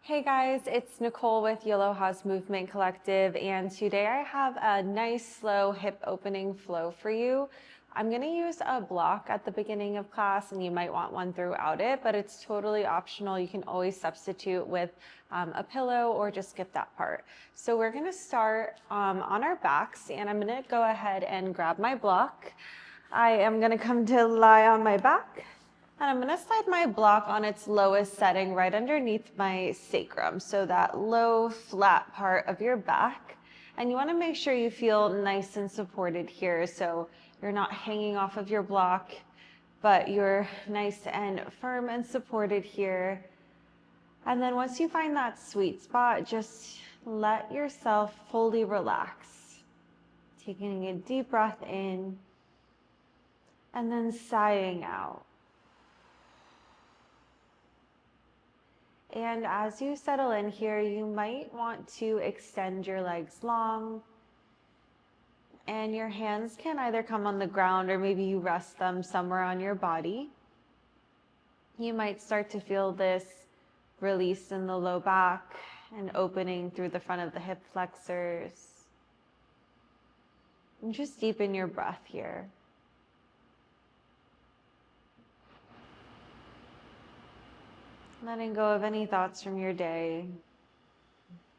Hey guys, it's Nicole with Yellow House Movement Collective, and today I have a nice slow hip opening flow for you. I'm going to use a block at the beginning of class, and you might want one throughout it, but it's totally optional. You can always substitute with a pillow or just skip that part. So we're going to start on our backs, and I'm going to go ahead and grab my block. I am going to come to lie on my back. And I'm going to slide my block on its lowest setting right underneath my sacrum, so that low, flat part of your back. And you want to make sure you feel nice and supported here, so you're not hanging off of your block, but you're nice and firm and supported here. And then once you find that sweet spot, just let yourself fully relax. Taking a deep breath in, and then sighing out. And as you settle in here, you might want to extend your legs long, and your hands can either come on the ground or maybe you rest them somewhere on your body. You might start to feel this release in the low back and opening through the front of the hip flexors. And just deepen your breath here. Letting go of any thoughts from your day.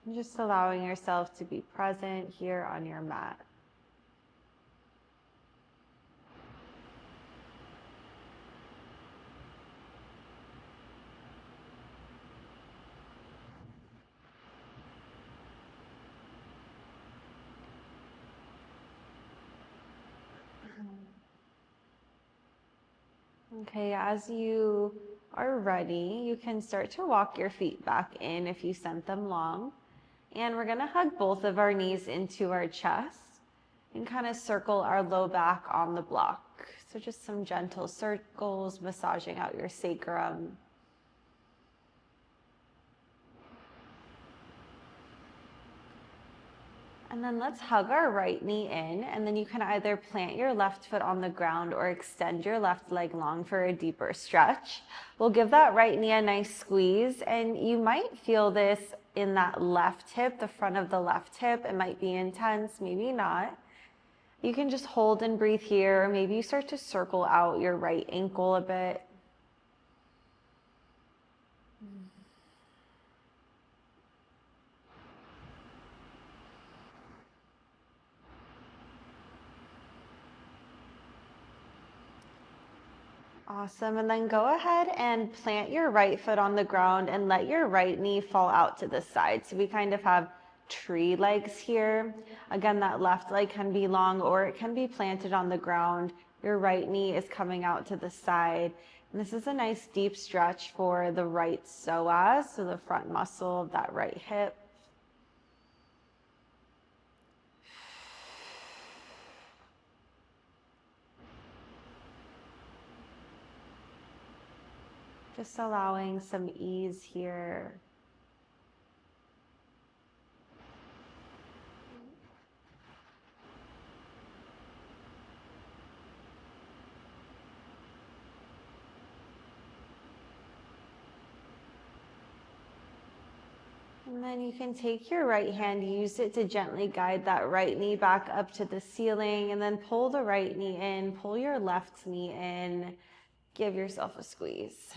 And just allowing yourself to be present here on your mat. Okay, as you are ready, you can start to walk your feet back in if you sent them long. And we're going to hug both of our knees into our chest and kind of circle our low back on the block. So just some gentle circles, massaging out your sacrum. And then let's hug our right knee in, and then you can either plant your left foot on the ground or extend your left leg long for a deeper stretch. We'll give that right knee a nice squeeze, and you might feel this in that left hip, the front of the left hip. It might be intense, maybe not. You can just hold and breathe here, or maybe you start to circle out your right ankle a bit. Awesome, and then go ahead and plant your right foot on the ground and let your right knee fall out to the side. So we kind of have tree legs here. Again, that left leg can be long or it can be planted on the ground. Your right knee is coming out to the side. And this is a nice deep stretch for the right psoas, so the front muscle of that right hip. Just allowing some ease here. And then you can take your right hand, use it to gently guide that right knee back up to the ceiling, and then pull the right knee in, pull your left knee in, give yourself a squeeze.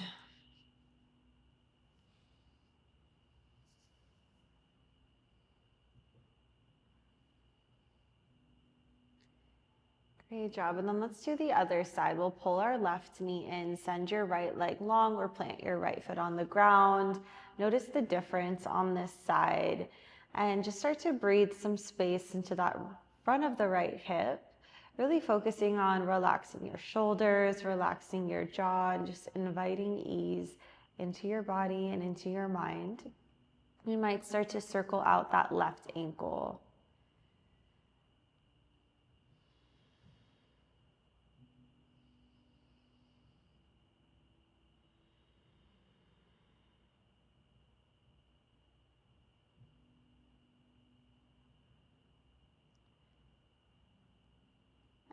Great job. And then let's do the other side. We'll pull our left knee in, send your right leg long, or plant your right foot on the ground. Notice the difference on this side, and just start to breathe some space into that front of the right hip, really focusing on relaxing your shoulders, relaxing your jaw, and just inviting ease into your body and into your mind. You might start to circle out that left ankle.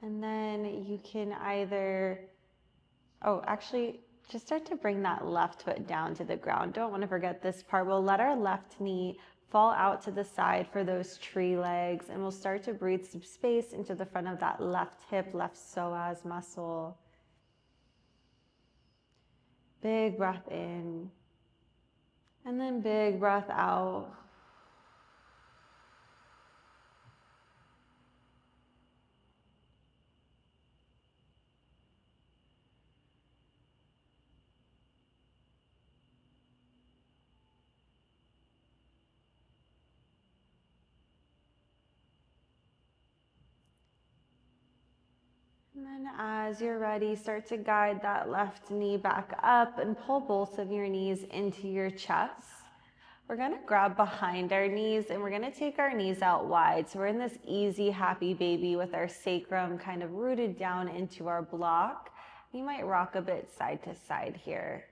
And then you can either, actually Just start to bring that left foot down to the ground. Don't want to forget this part. We'll let our left knee fall out to the side for those tree legs, and we'll start to breathe some space into the front of that left hip, left psoas muscle. Big breath in, and then big breath out. And then as you're ready, start to guide that left knee back up and pull both of your knees into your chest. We're gonna grab behind our knees and we're gonna take our knees out wide. So we're in this easy, happy baby with our sacrum kind of rooted down into our block. You might rock a bit side to side here.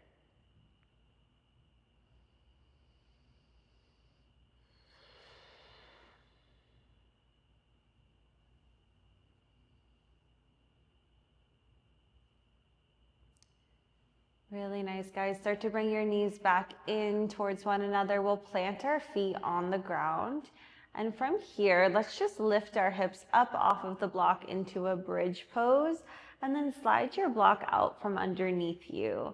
Really nice, guys. Start to bring your knees back in towards one another. We'll plant our feet on the ground. And from here, let's just lift our hips up off of the block into a bridge pose, and then slide your block out from underneath you.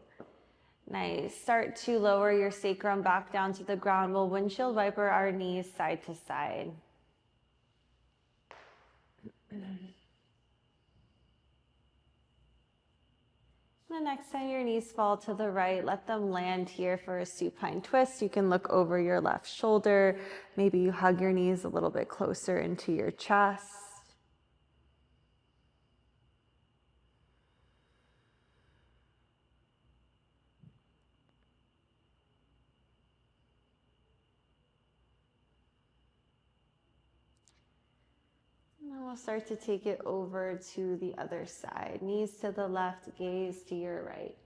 Nice. Start to lower your sacrum back down to the ground. We'll windshield wiper our knees side to side. The next time your knees fall to the right, let them land here for a supine twist. You can look over your left shoulder. Maybe you hug your knees a little bit closer into your chest. We'll start to take it over to the other side. Knees to the left, gaze to your right.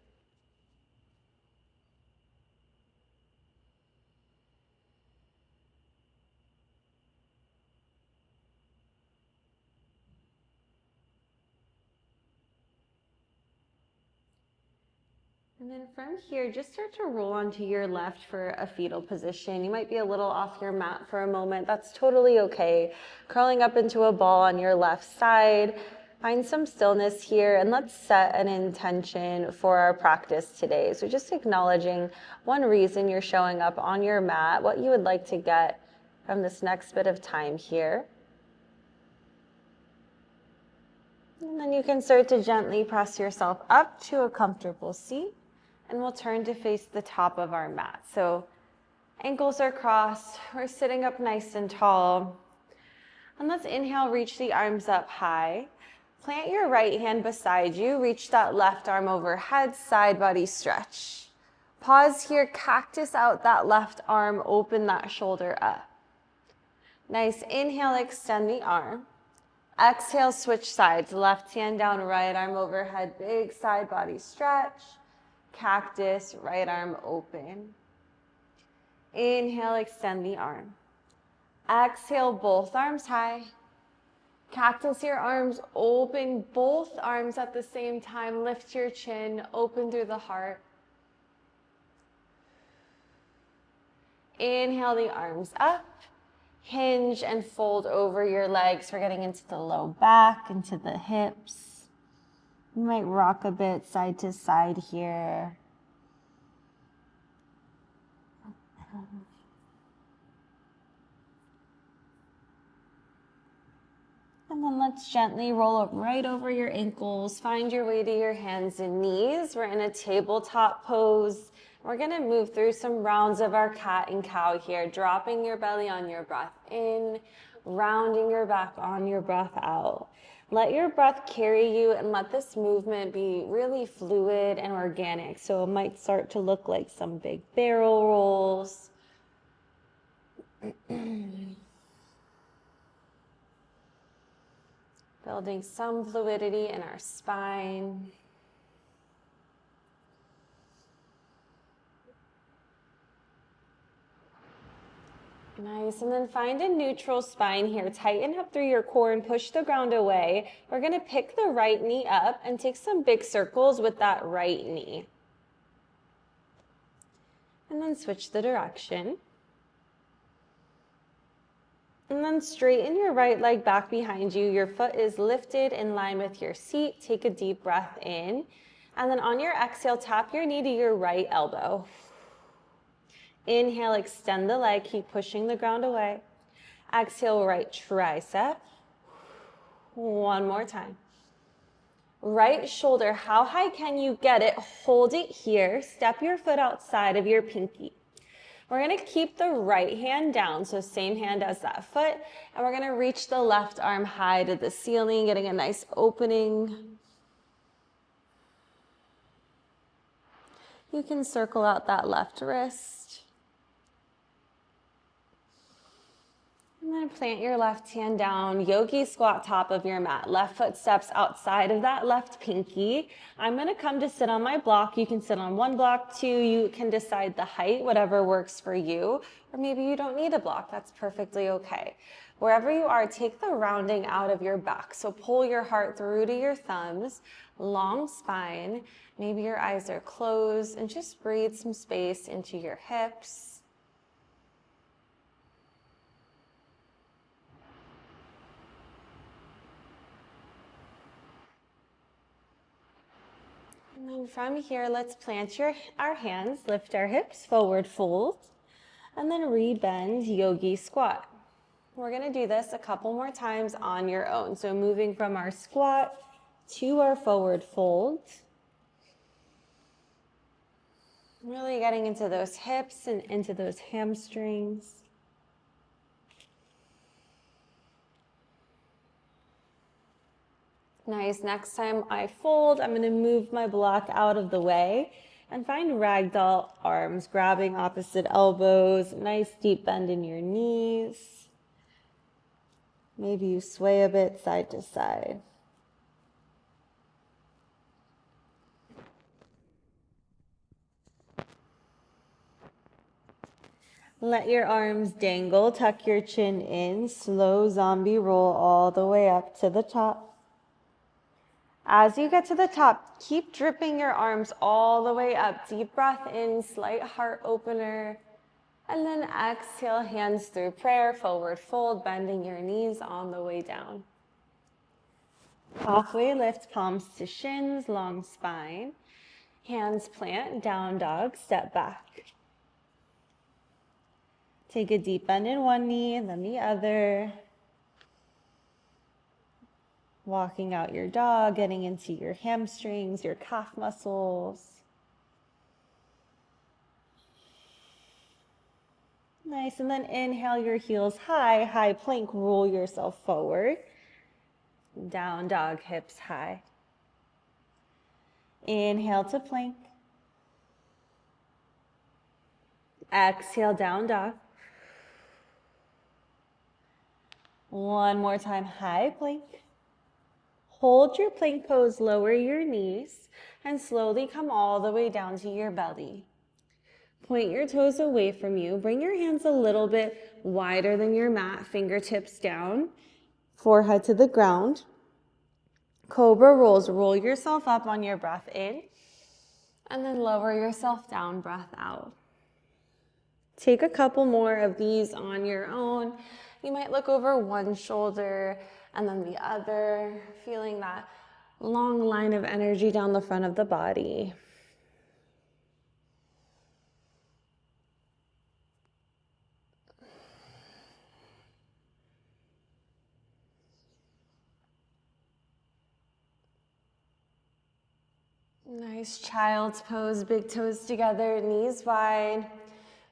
And then from here, just start to roll onto your left for a fetal position. You might be a little off your mat for a moment. That's totally okay. Curling up into a ball on your left side. Find some stillness here, and let's set an intention for our practice today. So just acknowledging one reason you're showing up on your mat, what you would like to get from this next bit of time here. And then you can start to gently press yourself up to a comfortable seat. And we'll turn to face the top of our mat. So ankles are crossed. We're sitting up nice and tall. And let's inhale, reach the arms up high. Plant your right hand beside you. Reach that left arm overhead, side body stretch. Pause here, cactus out that left arm, open that shoulder up. Nice, inhale, extend the arm. Exhale, switch sides. Left hand down, right arm overhead, big side body stretch. Cactus, right arm open. Inhale, extend the arm. Exhale, both arms high. Cactus your arms open, both arms at the same time. Lift your chin, open through the heart. Inhale the arms up. Hinge and fold over your legs. We're getting into the low back, into the hips. You might rock a bit side to side here. And then let's gently roll up right over your ankles. Find your way to your hands and knees. We're in a tabletop pose. We're gonna move through some rounds of our cat and cow here, dropping your belly on your breath in, rounding your back on your breath out. Let your breath carry you and let this movement be really fluid and organic. So it might start to look like some big barrel rolls. Building some fluidity in our spine. Nice, and then find a neutral spine here. Tighten up through your core and push the ground away. We're gonna pick the right knee up and take some big circles with that right knee. And then switch the direction. And then straighten your right leg back behind you. Your foot is lifted in line with your seat. Take a deep breath in. And then on your exhale, tap your knee to your right elbow. Inhale, extend the leg, keep pushing the ground away. Exhale, right tricep. One more time. Right shoulder, how high can you get it? Hold it here. Step your foot outside of your pinky. We're going to keep the right hand down, so same hand as that foot, and we're going to reach the left arm high to the ceiling, getting a nice opening. You can circle out that left wrist. And then plant your left hand down, yogi squat top of your mat. Left foot steps outside of that left pinky. I'm gonna come to sit on my block. You can sit on one block, two. You can decide the height, whatever works for you. Or maybe you don't need a block, that's perfectly okay. Wherever you are, take the rounding out of your back. So pull your heart through to your thumbs, long spine. Maybe your eyes are closed and just breathe some space into your hips. And then from here, let's plant our hands, lift our hips, forward fold, and then rebend, yogi squat. We're gonna do this a couple more times on your own. So moving from our squat to our forward fold. Really getting into those hips and into those hamstrings. Nice, next time I fold, I'm gonna move my block out of the way and find ragdoll arms, grabbing opposite elbows, nice deep bend in your knees. Maybe you sway a bit side to side. Let your arms dangle, tuck your chin in, slow zombie roll all the way up to the top. As you get to the top, keep dripping your arms all the way up. Deep breath in, slight heart opener. And then exhale, hands through prayer, forward fold, bending your knees on the way down. Halfway lift, palms to shins, long spine. Hands plant, down dog, step back. Take a deep bend in one knee, then the other. Walking out your dog, getting into your hamstrings, your calf muscles. Nice, and then inhale your heels high, high plank, roll yourself forward. Down dog, hips high. Inhale to plank. Exhale, down dog. One more time, high plank. Hold your plank pose, lower your knees, and slowly come all the way down to your belly. Point your toes away from you. Bring your hands a little bit wider than your mat, fingertips down, forehead to the ground. Cobra rolls, roll yourself up on your breath in, and then lower yourself down, breath out. Take a couple more of these on your own. You might look over one shoulder and then the other, feeling that long line of energy down the front of the body. Nice child's pose, big toes together, knees wide,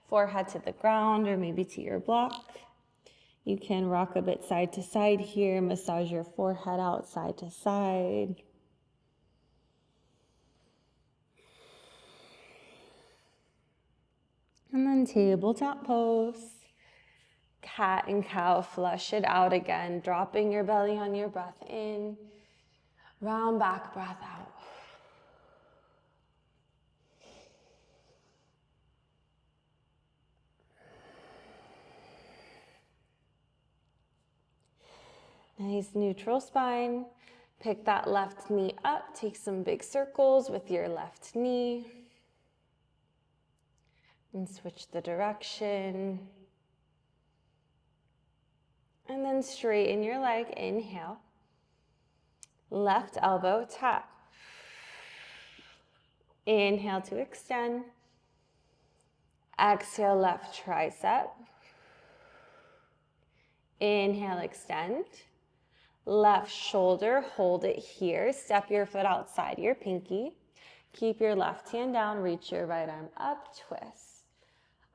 forehead to the ground or maybe to your block. You can rock a bit side to side here, massage your forehead out side to side. And then tabletop pose. Cat and cow, flush it out again, dropping your belly on your breath in. Round back, breath out. Nice neutral spine. Pick that left knee up. Take some big circles with your left knee. And switch the direction. And then straighten your leg, inhale. Left elbow tap. Inhale to extend. Exhale, left tricep. Inhale, extend. Left shoulder, hold it here. Step your foot outside your pinky. Keep your left hand down, reach your right arm up, twist.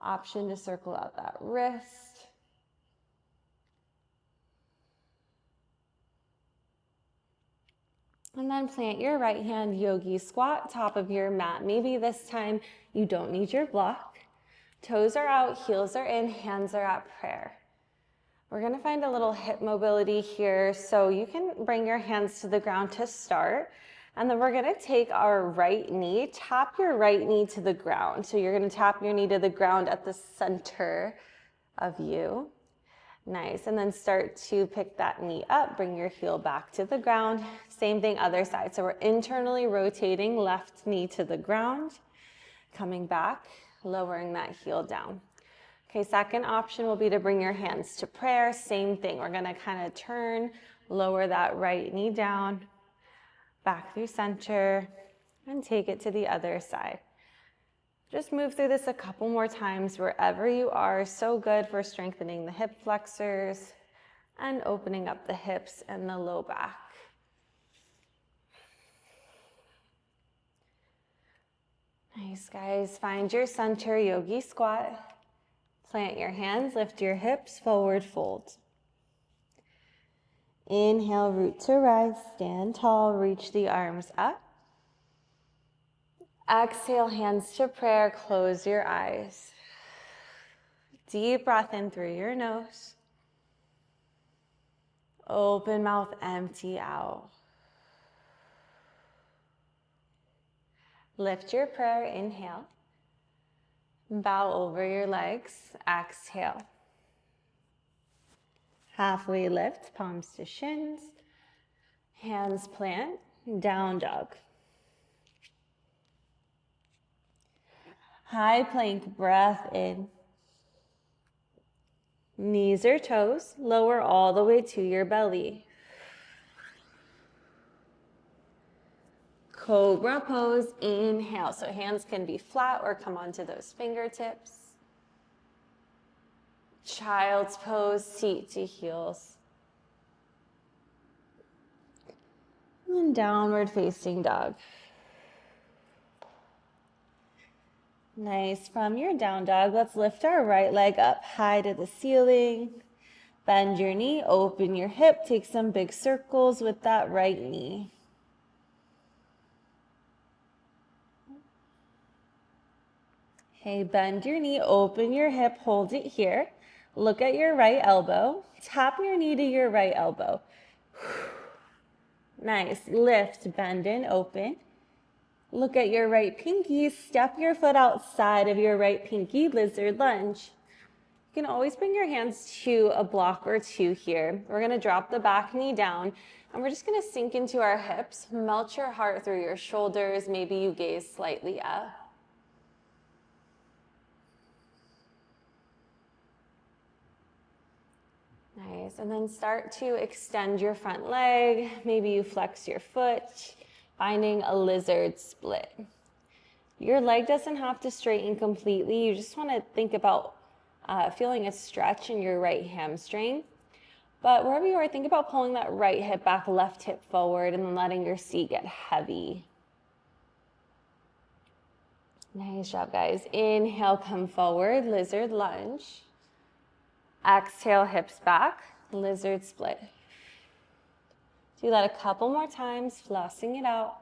Option to circle out that wrist. And then plant your right hand, yogi squat, top of your mat. Maybe this time you don't need your block. Toes are out, heels are in, hands are at prayer. We're gonna find a little hip mobility here, so you can bring your hands to the ground to start. And then we're gonna take our right knee, tap your right knee to the ground. So you're gonna tap your knee to the ground at the center of you. Nice, and then start to pick that knee up, bring your heel back to the ground. Same thing, other side. So we're internally rotating left knee to the ground, coming back, lowering that heel down. Okay, second option will be to bring your hands to prayer. Same thing, we're gonna kind of turn, lower that right knee down, back through center, and take it to the other side. Just move through this a couple more times wherever you are. So good for strengthening the hip flexors and opening up the hips and the low back. Nice, guys. Find your center, yogi squat. Plant your hands, lift your hips, forward fold. Inhale, root to rise, stand tall, reach the arms up. Exhale, hands to prayer, close your eyes. Deep breath in through your nose. Open mouth, empty out. Lift your prayer, inhale. Bow over your legs, exhale. Halfway lift, palms to shins. Hands plant, down dog. High plank, breath in. Knees or toes, lower all the way to your belly. Cobra pose, inhale. So hands can be flat or come onto those fingertips. Child's pose, seat to heels. And downward facing dog. Nice. From your down dog, let's lift our right leg up high to the ceiling. Bend your knee, open your hip, take some big circles with that right knee. Okay, bend your knee, open your hip, hold it here. Look at your right elbow. Tap your knee to your right elbow. Nice. Lift, bend and open. Look at your right pinky. Step your foot outside of your right pinky, lizard lunge. You can always bring your hands to a block or two here. We're going to drop the back knee down, and we're just going to sink into our hips. Melt your heart through your shoulders. Maybe you gaze slightly up. Nice, and then start to extend your front leg. Maybe you flex your foot, finding a lizard split. Your leg doesn't have to straighten completely. You just want to think about feeling a stretch in your right hamstring. But wherever you are, think about pulling that right hip back, left hip forward, and then letting your seat get heavy. Nice job, guys. Inhale, come forward, lizard lunge. Exhale, hips back, lizard split. Do that a couple more times, flossing it out.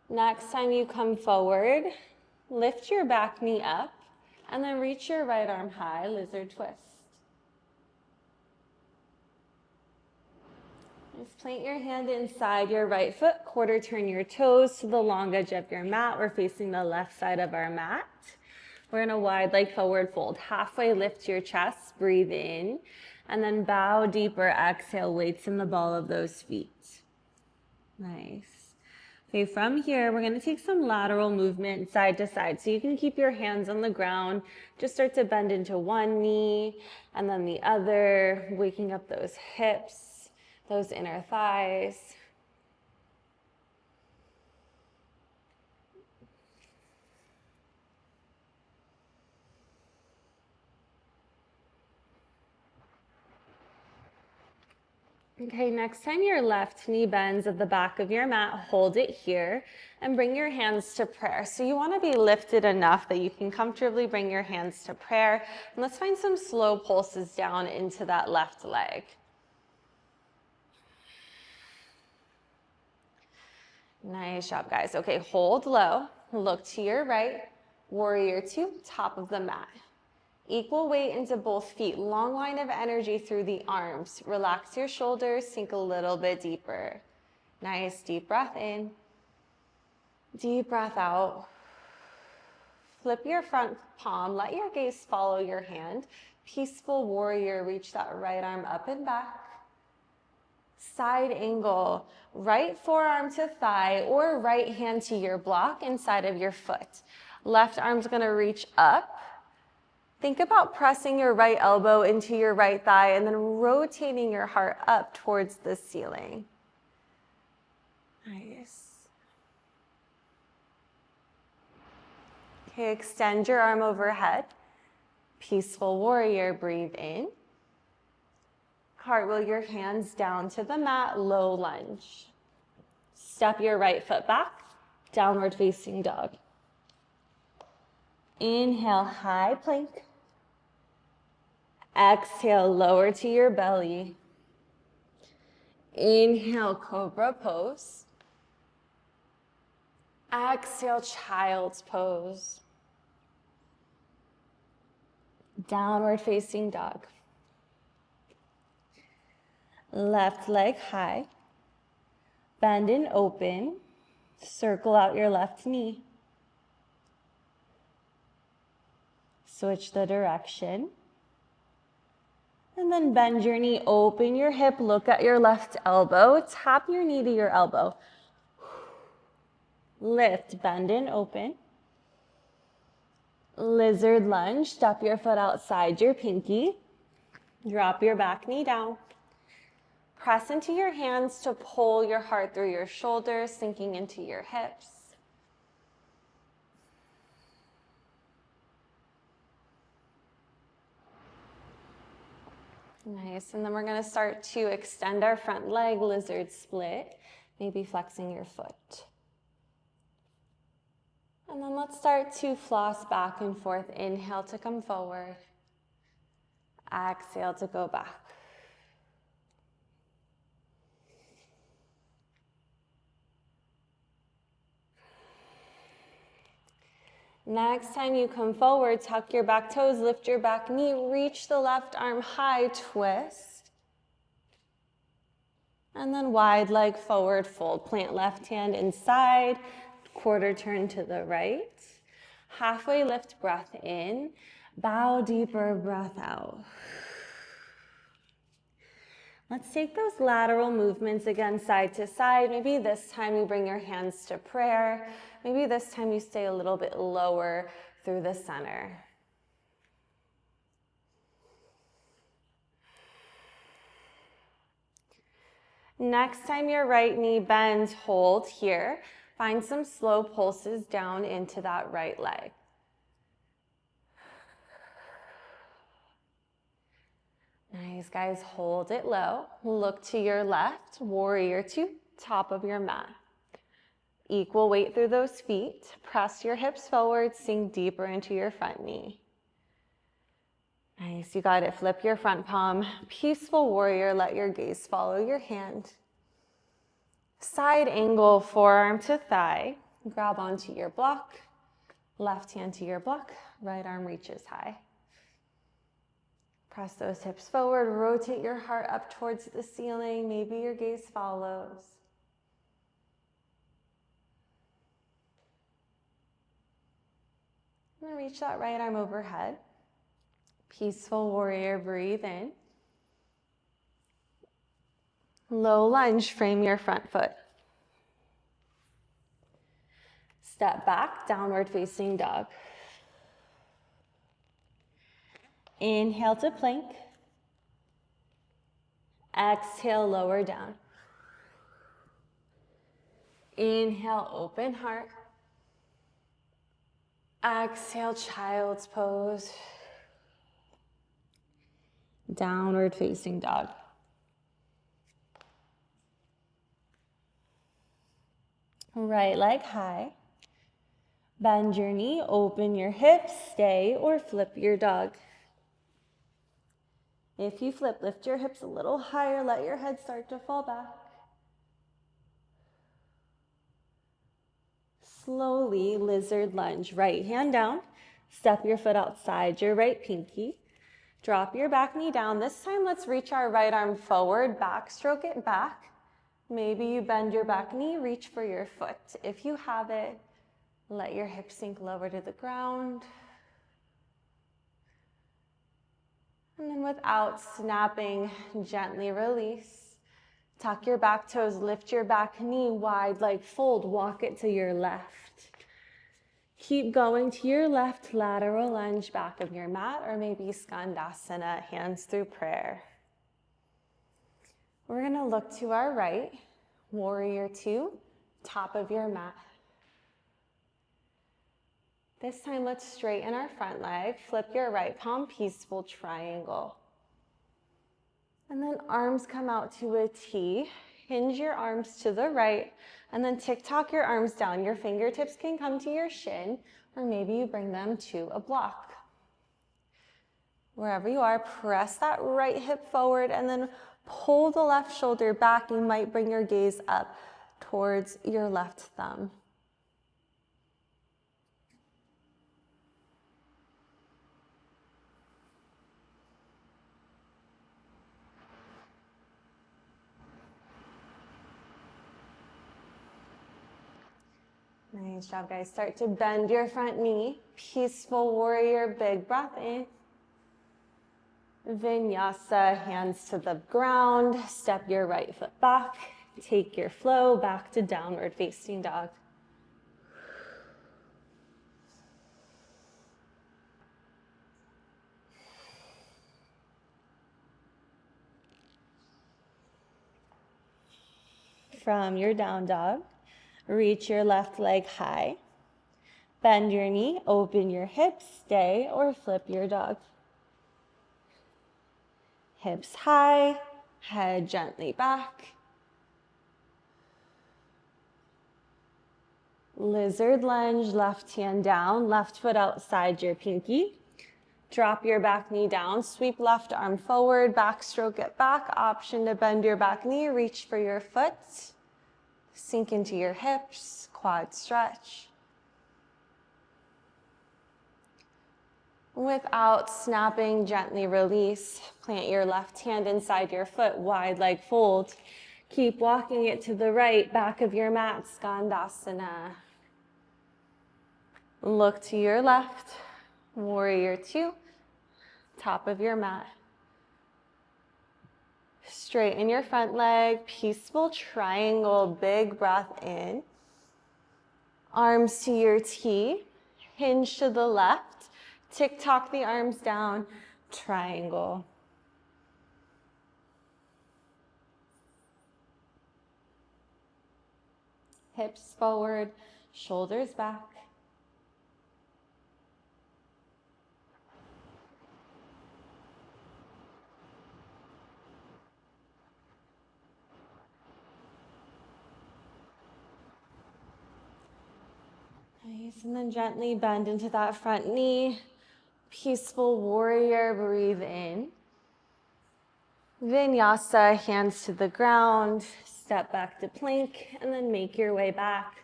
Next time you come forward, lift your back knee up and then reach your right arm high, lizard twist. Just plant your hand inside your right foot, quarter turn your toes to the long edge of your mat. We're facing the left side of our mat. We're gonna wide leg forward fold. Halfway lift your chest, breathe in, and then bow deeper, exhale, weights in the ball of those feet. Nice. Okay, from here, we're gonna take some lateral movement side to side. So you can keep your hands on the ground, just start to bend into one knee and then the other, waking up those hips, those inner thighs. Okay, next time your left knee bends at the back of your mat, hold it here and bring your hands to prayer. So you want to be lifted enough that you can comfortably bring your hands to prayer. And let's find some slow pulses down into that left leg. Nice job, guys. Okay, hold low, look to your right, warrior two, top of the mat. Equal weight into both feet, long line of energy through the arms. Relax your shoulders, sink a little bit deeper. Nice, deep breath in. Deep breath out. Flip your front palm, let your gaze follow your hand. Peaceful warrior, reach that right arm up and back. Side angle, right forearm to thigh or right hand to your block inside of your foot. Left arm's gonna reach up. Think about pressing your right elbow into your right thigh and then rotating your heart up towards the ceiling. Nice. Okay, extend your arm overhead. Peaceful warrior, breathe in. Cartwheel your hands down to the mat, low lunge. Step your right foot back, downward facing dog. Inhale, high plank. Exhale, lower to your belly. Inhale, cobra pose. Exhale, child's pose. Downward facing dog. Left leg high. Bend and open. Circle out your left knee. Switch the direction. And then bend your knee, open your hip, look at your left elbow, tap your knee to your elbow. Lift, bend and open. Lizard lunge, step your foot outside your pinky. Drop your back knee down. Press into your hands to pull your heart through your shoulders, sinking into your hips. Nice, and then we're gonna start to extend our front leg, lizard split, maybe flexing your foot. And then let's start to floss back and forth. Inhale to come forward. Exhale to go back. Next time you come forward, tuck your back toes, lift your back knee, reach the left arm high, twist. And then wide leg forward fold. Plant left hand inside, quarter turn to the right. Halfway lift, breath in. Bow deeper, breath out. Let's take those lateral movements again, side to side. Maybe this time you bring your hands to prayer. Maybe this time you stay a little bit lower through the center. Next time your right knee bends, hold here. Find some slow pulses down into that right leg. Nice, guys, hold it low. Look to your left, warrior two, top of your mat. Equal weight through those feet. Press your hips forward, sink deeper into your front knee. Nice, you got it. Flip your front palm. Peaceful warrior, let your gaze follow your hand. Side angle, forearm to thigh. Grab onto your block. Left hand to your block. Right arm reaches high. Press those hips forward, rotate your heart up towards the ceiling. Maybe your gaze follows. I'm gonna reach that right arm overhead. Peaceful warrior, breathe in. Low lunge, frame your front foot. Step back, downward facing dog. Inhale to plank. Exhale, lower down. Inhale, open heart. Exhale, child's pose. Downward facing dog. Right leg high. Bend your knee, open your hips, stay or flip your dog. If you flip, lift your hips a little higher, let your head start to fall back. Slowly, lizard lunge, right hand down, step your foot outside your right pinky, drop your back knee down. This time, let's reach our right arm forward, backstroke it back. Maybe you bend your back knee, reach for your foot. If you have it, let your hips sink lower to the ground. And then without snapping, gently release. Tuck your back toes, lift your back knee wide, like fold, walk it to your left. Keep going to your left, lateral lunge, back of your mat, or maybe skandasana, hands through prayer. We're gonna look to our right, warrior two, top of your mat. This time, let's straighten our front leg, flip your right palm, peaceful triangle. And then arms come out to a T, hinge your arms to the right, and then tick-tock your arms down. Your fingertips can come to your shin, or maybe you bring them to a block. Wherever you are, press that right hip forward, and then pull the left shoulder back. You might bring your gaze up towards your left thumb. Nice job, guys. Start to bend your front knee. Peaceful warrior, big breath in. Vinyasa, hands to the ground. Step your right foot back. Take your flow back to downward facing dog. From your down dog, reach your left leg high. Bend your knee, open your hips, stay or flip your dog. Hips high, head gently back. Lizard lunge, left hand down, left foot outside your pinky. Drop your back knee down, sweep left arm forward, backstroke it back. Option to bend your back knee, reach for your foot. Sink into your hips, quad stretch. Without snapping, gently release. Plant your left hand inside your foot, wide leg fold. Keep walking it to the right, back of your mat, skandasana. Look to your left, warrior two, top of your mat. Straighten your front leg, peaceful triangle, big breath in. Arms to your T, hinge to the left, tick-tock the arms down, triangle. Hips forward, shoulders back. Nice, and then gently bend into that front knee. Peaceful warrior, breathe in. Vinyasa, hands to the ground, step back to plank, and then make your way back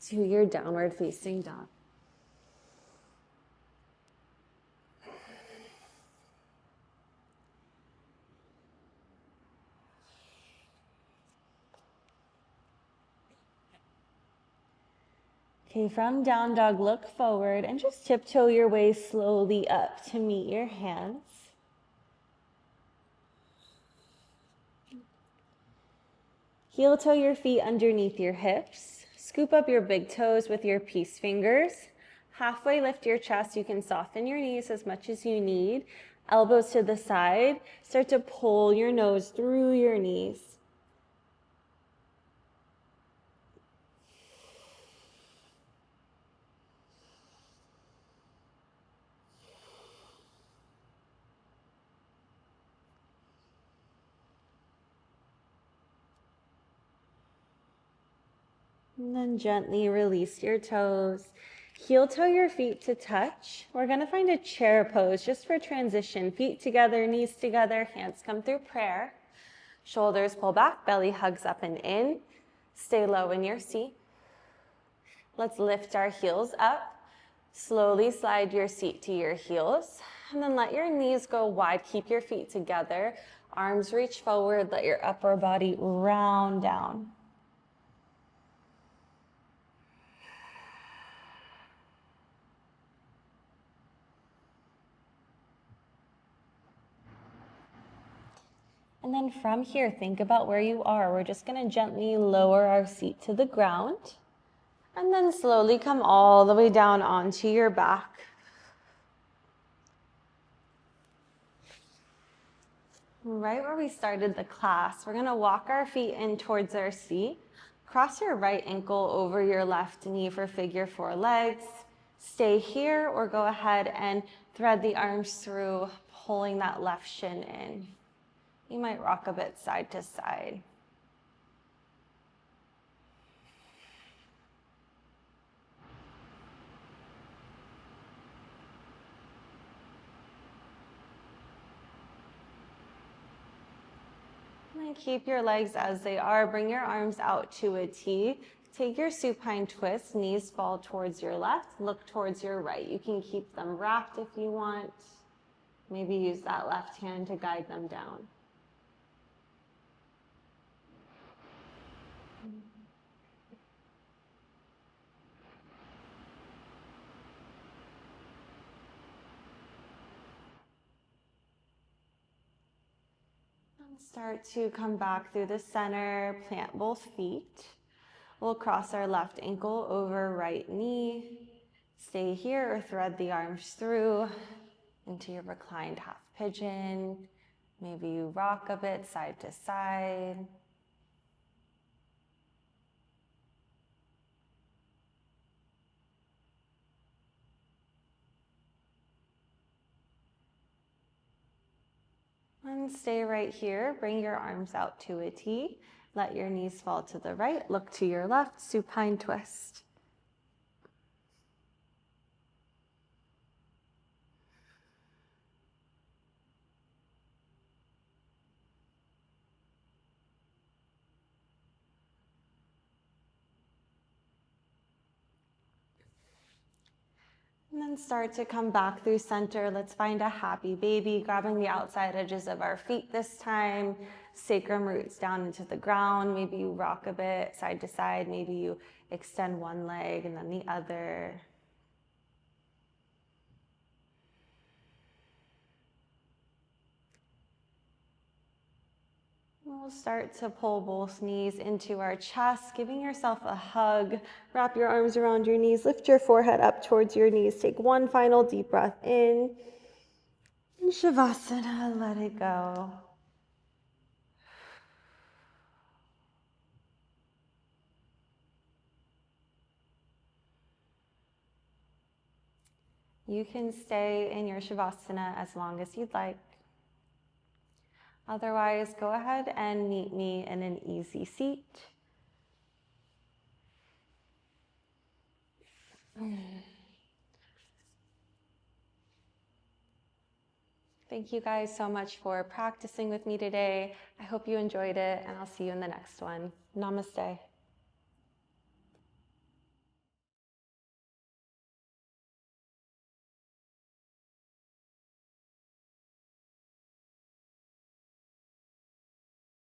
to your downward facing dog. Okay, from down dog, look forward and just tiptoe your way slowly up to meet your hands. Heel toe your feet underneath your hips. Scoop up your big toes with your peace fingers. Halfway lift your chest. You can soften your knees as much as you need. Elbows to the side. Start to pull your nose through your knees. And then gently release your toes. Heel toe your feet to touch. We're going to find a chair pose just for transition. Feet together, knees together, hands come through prayer. Shoulders pull back, belly hugs up and in. Stay low in your seat. Let's lift our heels up. Slowly slide your seat to your heels. And then let your knees go wide. Keep your feet together. Arms reach forward. Let your upper body round down. And then from here, think about where you are. We're just going to gently lower our seat to the ground. And then slowly come all the way down onto your back. Right where we started the class, we're going to walk our feet in towards our seat. Cross your right ankle over your left knee for figure four legs. Stay here or go ahead and thread the arms through, pulling that left shin in. You might rock a bit side to side. And keep your legs as they are. Bring your arms out to a T. Take your supine twist. Knees fall towards your left. Look towards your right. You can keep them wrapped if you want. Maybe use that left hand to guide them down. Start to come back through the center, plant both feet. We'll cross our left ankle over right knee. Stay here or thread the arms through into your reclined half pigeon. Maybe you rock a bit side to side. And stay right here. Bring your arms out to a T. Let your knees fall to the right. Look to your left. Supine twist. And then start to come back through center. Let's find a happy baby, grabbing the outside edges of our feet this time. Sacrum roots down into the ground. Maybe you rock a bit side to side. Maybe you extend one leg and then the other. We'll start to pull both knees into our chest, giving yourself a hug. Wrap your arms around your knees. Lift your forehead up towards your knees. Take one final deep breath in. And shavasana, let it go. You can stay in your shavasana as long as you'd like. Otherwise, go ahead and meet me in an easy seat. Thank you guys so much for practicing with me today. I hope you enjoyed it, and I'll see you in the next one. Namaste.